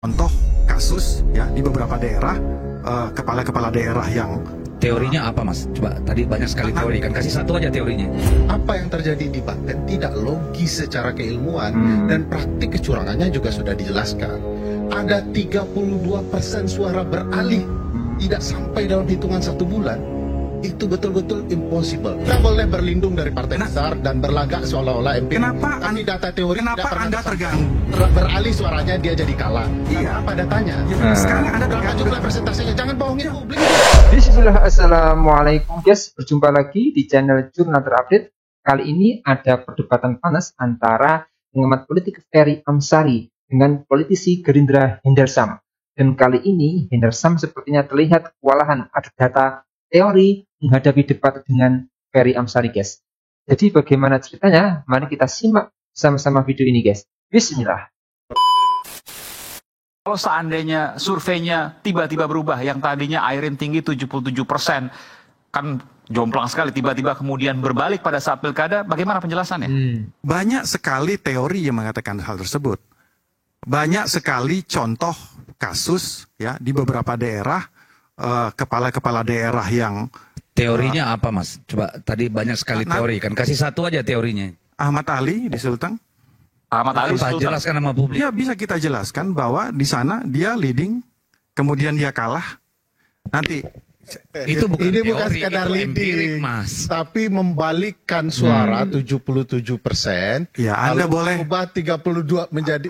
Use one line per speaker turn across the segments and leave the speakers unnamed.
Contoh kasus ya di beberapa daerah, kepala-kepala daerah yang
teorinya apa, Mas? Coba, tadi banyak sekali teori, kan kasih satu aja teorinya.
Apa yang terjadi di Banten tidak logis secara keilmuan dan praktik kecurangannya juga sudah dijelaskan. Ada 32% suara beralih tidak sampai dalam hitungan 1 bulan. Itu betul-betul impossible. Kita boleh berlindung dari partai besar dan berlagak seolah-olah MP.
Kenapa
tapi data teori
kenapa
tidak pernah
Anda terganggu?
beralih suaranya dia jadi kalah.
Iya.
Apa datanya?
Sekarang Anda
Berapa
terganggu.
jumlah presentasinya? Jangan bohongin publik.
Bismillah, assalamualaikum guys. Berjumpa lagi di channel Jurnal Terupdate. Kali ini ada perdebatan panas antara pengamat politik Ferry Amsari dengan politisi Gerindra Hendar Sam. Dan kali ini Hendar Sam sepertinya terlihat kewalahan ada data teori menghadapi debat dengan Ferry Amsari, guys. Jadi bagaimana ceritanya? Mari kita simak sama-sama video ini, guys. Bismillah.
Kalau seandainya surveinya tiba-tiba berubah, yang tadinya Airin tinggi 77%, kan jomplang sekali, tiba-tiba kemudian berbalik pada saat pilkada, bagaimana penjelasannya?
Banyak sekali teori yang mengatakan hal tersebut. Banyak sekali contoh kasus ya di beberapa daerah, kepala-kepala daerah yang
Teorinya apa, Mas? Coba, tadi banyak sekali teori, kan kasih satu aja teorinya.
Ahmad Ali di Sulteng.
Ahmad Ali
Apa,
Sultan.
jelaskan sama publik.
Ya bisa kita jelaskan bahwa di sana dia leading, kemudian dia kalah. Nanti
Itu bukan
Ini
teori,
bukan sekedar
itu empirik,
leading,
Mas.
tapi membalikkan suara 77%.
Ya, Anda
lalu
boleh-
ubah 32 menjadi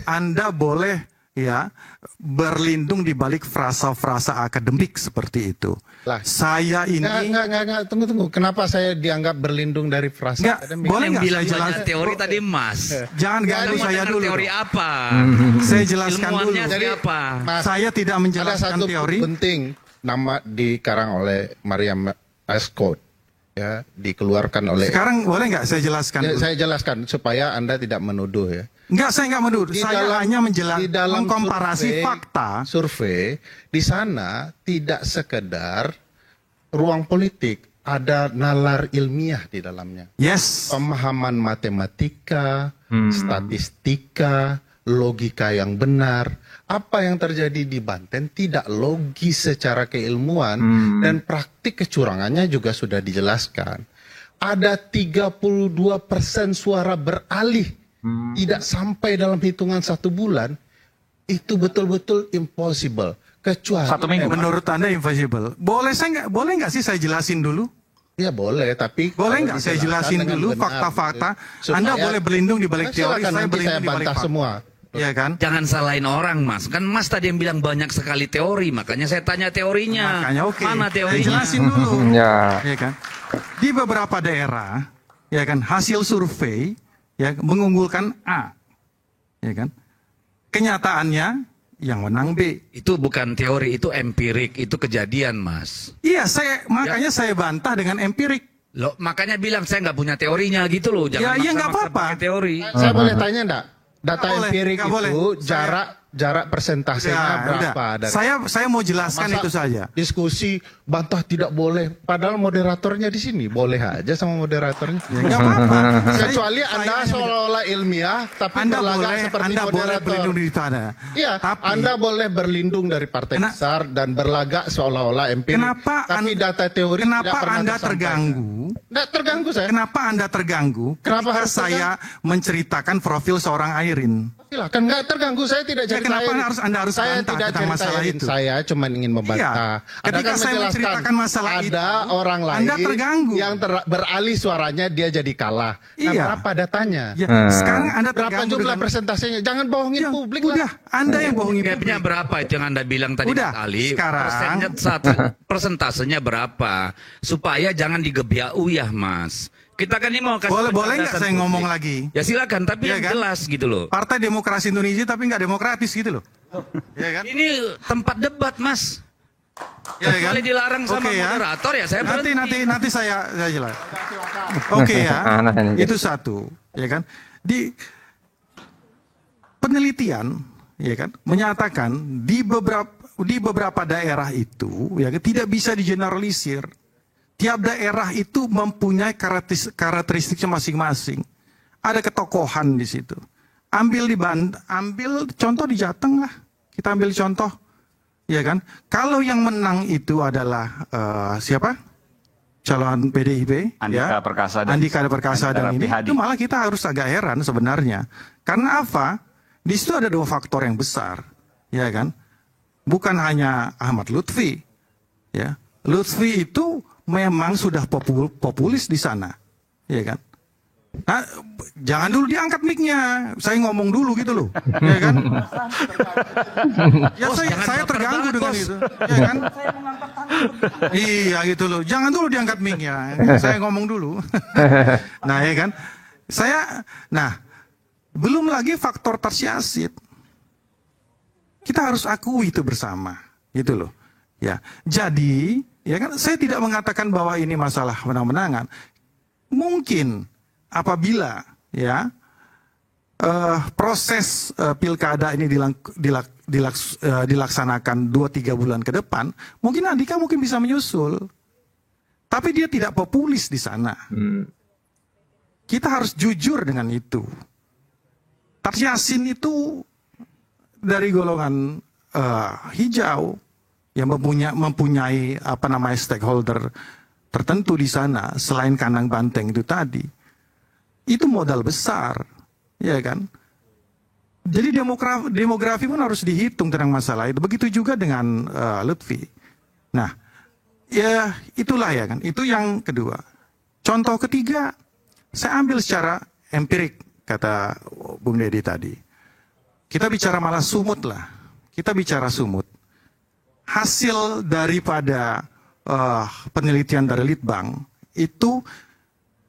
Anda boleh ya berlindung di balik frasa-frasa akademik seperti itu.
Lah.
Saya ini
Enggak, tunggu. Kenapa saya dianggap berlindung dari frasa
Nggak,
akademik?
boleh
Yang
nggak
bilang
saya
banyak
jelaskan?
teori tadi, Mas.
Jangan
Kita
ganggu
mau
saya
dengar
dulu.
teori
dong.
apa?
Saya jelaskan dulu.
Ilmuannya
Jadi,
siapa?
Mas,
Saya tidak
ada
menjelaskan
satu
teori.
penting, nama dikarang oleh Mariam Ascot, ya, dikeluarkan oleh.
Sekarang boleh nggak saya jelaskan
Ya,
dulu?
saya jelaskan supaya Anda tidak menuduh ya.
Enggak, saya nggak menuduh.
Di
Saya
dalam-
hanya
di dalam
mengkomparasi fakta.
Survei di sana tidak sekedar ruang politik, ada nalar ilmiah di dalamnya.
Yes.
Pemahaman matematika, statistika, logika yang benar. Apa yang terjadi di Banten tidak logis secara keilmuan dan praktik kecurangannya juga sudah dijelaskan. Ada 32% suara beralih tidak sampai dalam hitungan 1 bulan. Itu betul-betul impossible. Kecuali
1 minggu.
Menurut Anda invisible. Boleh nggak sih saya jelasin dulu?
ya boleh, tapi
Boleh
kalau
nggak saya
dijelaskan
jelasin
dengan
dulu
benar,
fakta-fakta?
gitu.
Anda
Supaya-
boleh berlindung di balik teori,
Silakan,
saya
nanti
berlindung di balik
bantah
fakta.
semua.
Iya kan?
Jangan salahin orang, Mas. Kan Mas tadi yang bilang banyak sekali teori, makanya saya tanya teorinya.
Makanya oke.
Mana
Saya
teorinya?
jelasin dulu.
Ya.
Ya kan? Di beberapa daerah, ya kan, hasil survei ya mengunggulkan A. Ya kan? Kenyataannya yang menang B.
Itu bukan teori, itu empirik, itu kejadian, Mas.
Iya, makanya saya bantah dengan empirik.
Loh, makanya bilang saya nggak punya teorinya gitu loh.
Ya,
Jangan
iya, nggak
maksa-maksa
apa-apa.
pakai teori.
Saya boleh tanya enggak? Data
Nggak boleh,
empirik
nggak boleh.
itu jarak persentasenya berapa? dari-
Saya mau jelaskan
Masa
itu saja.
Diskusi bantah tidak boleh, padahal moderatornya di sini. Boleh aja sama moderatornya.
Ya, nggak apa-apa.
Kecuali
Saya
Anda
hanya-
seolah-olah ilmiah, tapi
Anda
berlagak
boleh,
seperti
Anda boleh
moderator.
berlindung di sana.
Iya,
Tapi
Anda boleh berlindung dari partai
Kena-
besar dan berlagak seolah-olah empirik.
Kenapa
tapi
Anda-
data teori tidak
kenapa
pernah
Anda
tersampaikan.
terganggu?
Nggak terganggu saya.
Kenapa Anda terganggu?
Kenapa
ketika
harus
saya menceritakan profil seorang Airin?
Silakan, nggak terganggu. Saya tidak
Ya,
cerita
kenapa
Airin.
Anda harus
saya
bantah
tidak
tentang
cerita
masalah
Airin.
itu?
Saya cuma ingin membantah.
Iya.
Anda
Ketika
kan
saya
menjelaskan,
menceritakan masalah
ada
itu,
orang lain
Anda terganggu.
yang beralih suaranya dia jadi kalah. Nah,
Iya.
berapa datanya?
Ya, sekarang Anda
Berapa
terganggu
jumlah
dengan-
presentasinya? Jangan bohongin
Ya,
publik
udah,
lah.
Anda yang bohongin
Gapnya
publik.
berapa itu yang Anda bilang tadi,
Udah,
Mas Ali?
sekarang-
Persennya persentasenya berapa? Supaya jangan digebiak uyah, Mas. Kita kan ini mau kasih
Boleh nggak
penjelasan
saya ngomong
publik.
lagi?
Ya silakan, tapi
Iya
yang
kan?
jelas gitu loh.
Partai Demokrasi Indonesia tapi nggak demokratis gitu loh. Ya kan?
Ini tempat debat, Mas.
Ya kan?
Kecuali dilarang sama
Oke ya.
moderator ya saya
Nanti
berhenti.
nanti saya jelas. Oke ya.
Nah, ini.
Itu satu, ya kan? Di penelitian, ya kan, menyatakan di beberapa daerah itu, ya kan, tidak bisa digeneralisir. Tiap daerah itu mempunyai karakteristiknya masing-masing. Ada ketokohan di situ. ambil contoh di Jateng lah. Kita ambil contoh, ya kan? Kalau yang menang itu adalah siapa? Calon PDIP,
Andika
ya,
Perkasa
dan ini,
Prihadi.
itu malah kita harus agak heran sebenarnya. Karena apa? Di situ ada dua faktor yang besar, ya kan? Bukan hanya Ahmad Lutfi, ya. Lutfi itu memang sudah populis di sana, ya kan? Nah, jangan dulu diangkat mic-nya. Saya ngomong dulu gitu loh. Ya kan? Ya
Bos, jangan
saya
baper
terganggu
banget,
dengan
Bos.
itu. Ya kan? Iya gitu loh. Jangan dulu diangkat mic-nya. Saya ngomong dulu. Nah, ya kan? Belum lagi faktor tersiasit. Kita harus akui itu bersama. Gitu loh. Ya. Jadi, ya kan, saya tidak mengatakan bahwa ini masalah menang-menangan. Mungkin apabila ya proses pilkada ini dilaksanakan 2-3 bulan ke depan, mungkin Andika mungkin bisa menyusul, tapi dia tidak populis di sana. Kita harus jujur dengan itu. Tarz Yassin itu dari golongan hijau yang mempunyai stakeholder tertentu di sana selain kandang banteng itu tadi. Itu modal besar, ya kan? Jadi demografi pun harus dihitung tentang masalah itu. Begitu juga dengan Lutfi. Nah, ya itulah ya kan. Itu yang kedua. Contoh ketiga, saya ambil secara empirik kata Bung Deddy tadi. Kita bicara malah sumut lah. Kita bicara sumut. Hasil daripada penelitian dari Litbang itu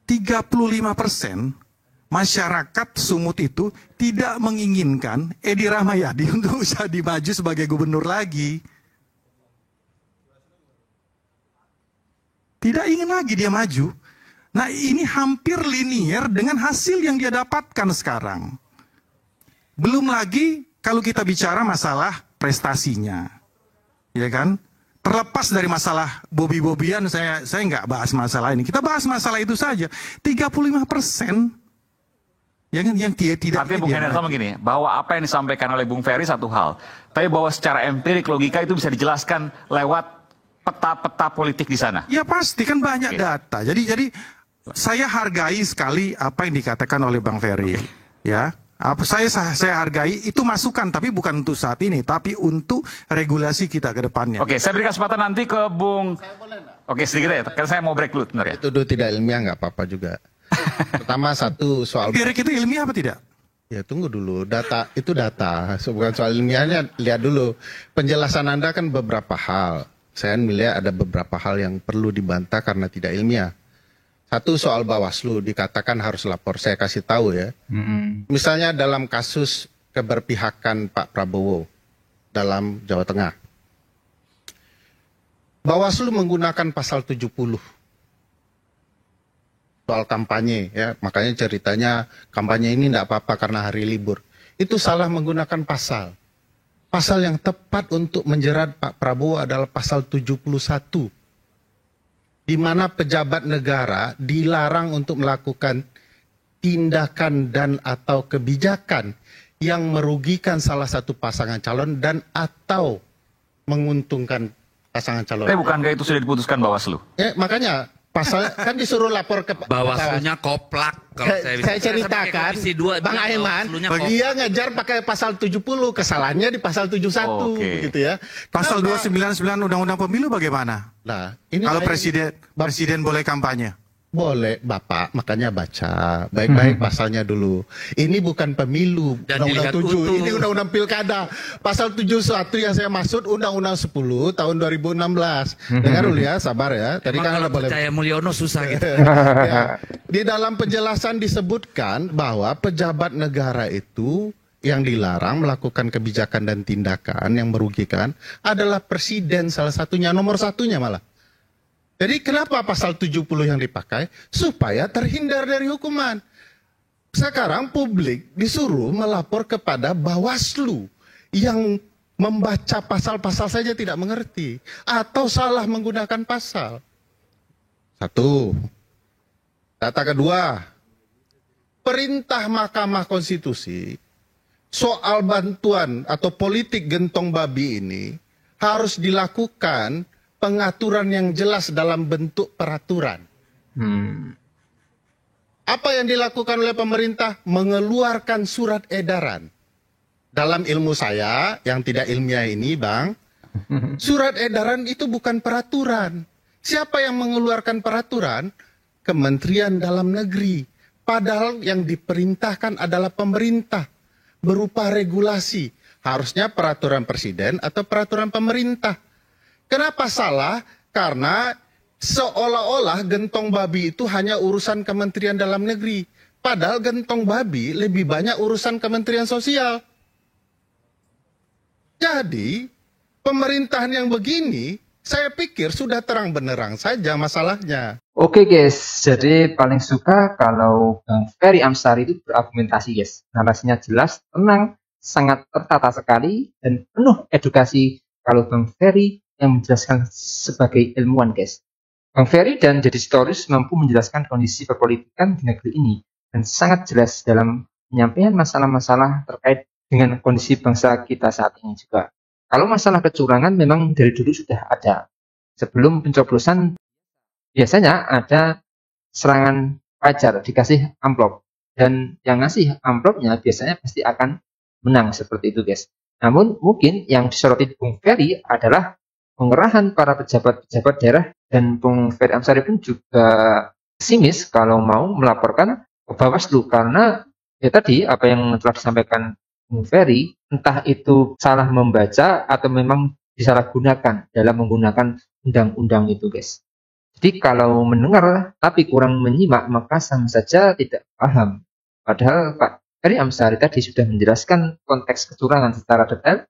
35% masyarakat Sumut itu tidak menginginkan Edi Rahmayadi untuk bisa dimaju sebagai gubernur lagi. Tidak ingin lagi dia maju. Nah, ini hampir linier dengan hasil yang dia dapatkan sekarang. Belum lagi kalau kita bicara masalah prestasinya. Ya kan? Terlepas dari masalah Bobby-Bobbian, saya nggak bahas masalah ini. Kita bahas masalah itu saja. 35% yang tidak.
Artinya Bung Henry sama gini, bahwa apa yang disampaikan oleh Bung Ferry satu hal, tapi bahwa secara empirik logika itu bisa dijelaskan lewat peta-peta politik di sana.
Ya pasti kan banyak data. Jadi saya hargai sekali apa yang dikatakan oleh Bang Ferry. Ya. Saya hargai itu masukan, tapi bukan untuk saat ini, tapi untuk regulasi kita ke depannya.
Oke, saya berikan kesempatan nanti ke Bung. Oke, sedikit ya, karena saya mau break dulu, benar ya.
Itu tidak ilmiah nggak apa-apa juga. Pertama satu soal.
Empirik itu ilmiah apa tidak?
Ya tunggu dulu, data itu data, bukan soal ilmiahnya. Lihat dulu, penjelasan Anda kan beberapa hal. Saya melihat ada beberapa hal yang perlu dibantah karena tidak ilmiah. Satu soal Bawaslu dikatakan harus lapor, saya kasih tahu ya. Misalnya dalam kasus keberpihakan Pak Prabowo dalam Jawa Tengah. Bawaslu menggunakan pasal 70 soal kampanye ya, makanya ceritanya kampanye ini tidak apa-apa karena hari libur. Itu salah menggunakan pasal. Pasal yang tepat untuk menjerat Pak Prabowo adalah pasal 71. Di mana pejabat negara dilarang untuk melakukan tindakan dan atau kebijakan yang merugikan salah satu pasangan calon dan atau menguntungkan pasangan calon.
Tapi bukankah itu sudah diputuskan Bawaslu?
Makanya pasal kan disuruh lapor ke
Bawaslunya koplak. Kalau
saya ceritakan, Bang Aiman, dia ngejar pakai pasal 70, kesalahannya di pasal 71, gitu ya.
Pasal 299 Undang-Undang Pemilu bagaimana?
Nah, ini
kalau presiden boleh kampanye?
Boleh, Bapak, makanya baca baik-baik pasalnya dulu. Ini bukan pemilu, Undang-Undang 7, ini Undang-Undang Pilkada. Pasal 71 yang saya maksud Undang-Undang 10 tahun 2016. Dengar dulu ya, sabar ya. Tadi kan
kalau
boleh
percaya Mulyono susah gitu.
ya. Di dalam penjelasan disebutkan bahwa pejabat negara itu yang dilarang melakukan kebijakan dan tindakan yang merugikan adalah presiden, salah satunya, nomor satunya malah. Jadi kenapa pasal 70 yang dipakai? Supaya terhindar dari hukuman. Sekarang publik disuruh melapor kepada Bawaslu yang membaca pasal-pasal saja tidak mengerti. Atau salah menggunakan pasal. Satu. Data kedua. Perintah Mahkamah Konstitusi soal bantuan atau politik gentong babi ini harus dilakukan pengaturan yang jelas dalam bentuk peraturan. Apa yang dilakukan oleh pemerintah? Mengeluarkan surat edaran. Dalam ilmu saya yang tidak ilmiah ini, Bang, surat edaran itu bukan peraturan. Siapa yang mengeluarkan peraturan? Kementerian Dalam Negeri. Padahal yang diperintahkan adalah pemerintah berupa regulasi. Harusnya peraturan presiden atau peraturan pemerintah. Kenapa salah? Karena seolah-olah gentong babi itu hanya urusan Kementerian Dalam Negeri. Padahal gentong babi lebih banyak urusan Kementerian Sosial. Jadi, pemerintahan yang begini, saya pikir sudah terang benerang saja masalahnya.
Oke guys, jadi paling suka kalau Bang Ferry Amsari itu berargumentasi guys. Narasinya jelas, tenang, sangat tertata sekali, dan penuh edukasi kalau Bang Ferry yang menjelaskan sebagai ilmuwan guys. Bang Ferry dan Deddy Sitorus mampu menjelaskan kondisi perpolitikan di negeri ini, dan sangat jelas dalam penyampaian masalah-masalah terkait dengan kondisi bangsa kita saat ini juga. Kalau masalah kecurangan memang dari dulu sudah ada. Sebelum pencoblosan biasanya ada serangan pajar, dikasih amplop. Dan yang ngasih amplopnya biasanya pasti akan menang seperti itu guys. Namun mungkin yang disoroti Bung Ferry adalah pengerahan para pejabat-pejabat daerah, dan Bung Ferry Amsari pun juga pesimis kalau mau melaporkan ke Bawaslu karena ya tadi apa yang telah disampaikan Bung Ferry, entah itu salah membaca atau memang disalahgunakan dalam menggunakan undang-undang itu guys. Jadi kalau mendengar tapi kurang menyimak maka sama saja tidak paham. Padahal Pak Ferry Amsari tadi sudah menjelaskan konteks kecurangan secara detail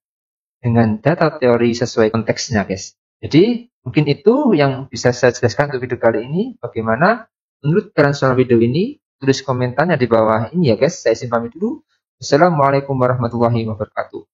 dengan data teori sesuai konteksnya guys. Jadi mungkin itu yang bisa saya jelaskan untuk video kali ini. Bagaimana menurut kalian soal video ini? Tulis komentarnya di bawah ini ya guys. Saya izin pamit dulu. Assalamualaikum warahmatullahi wabarakatuh.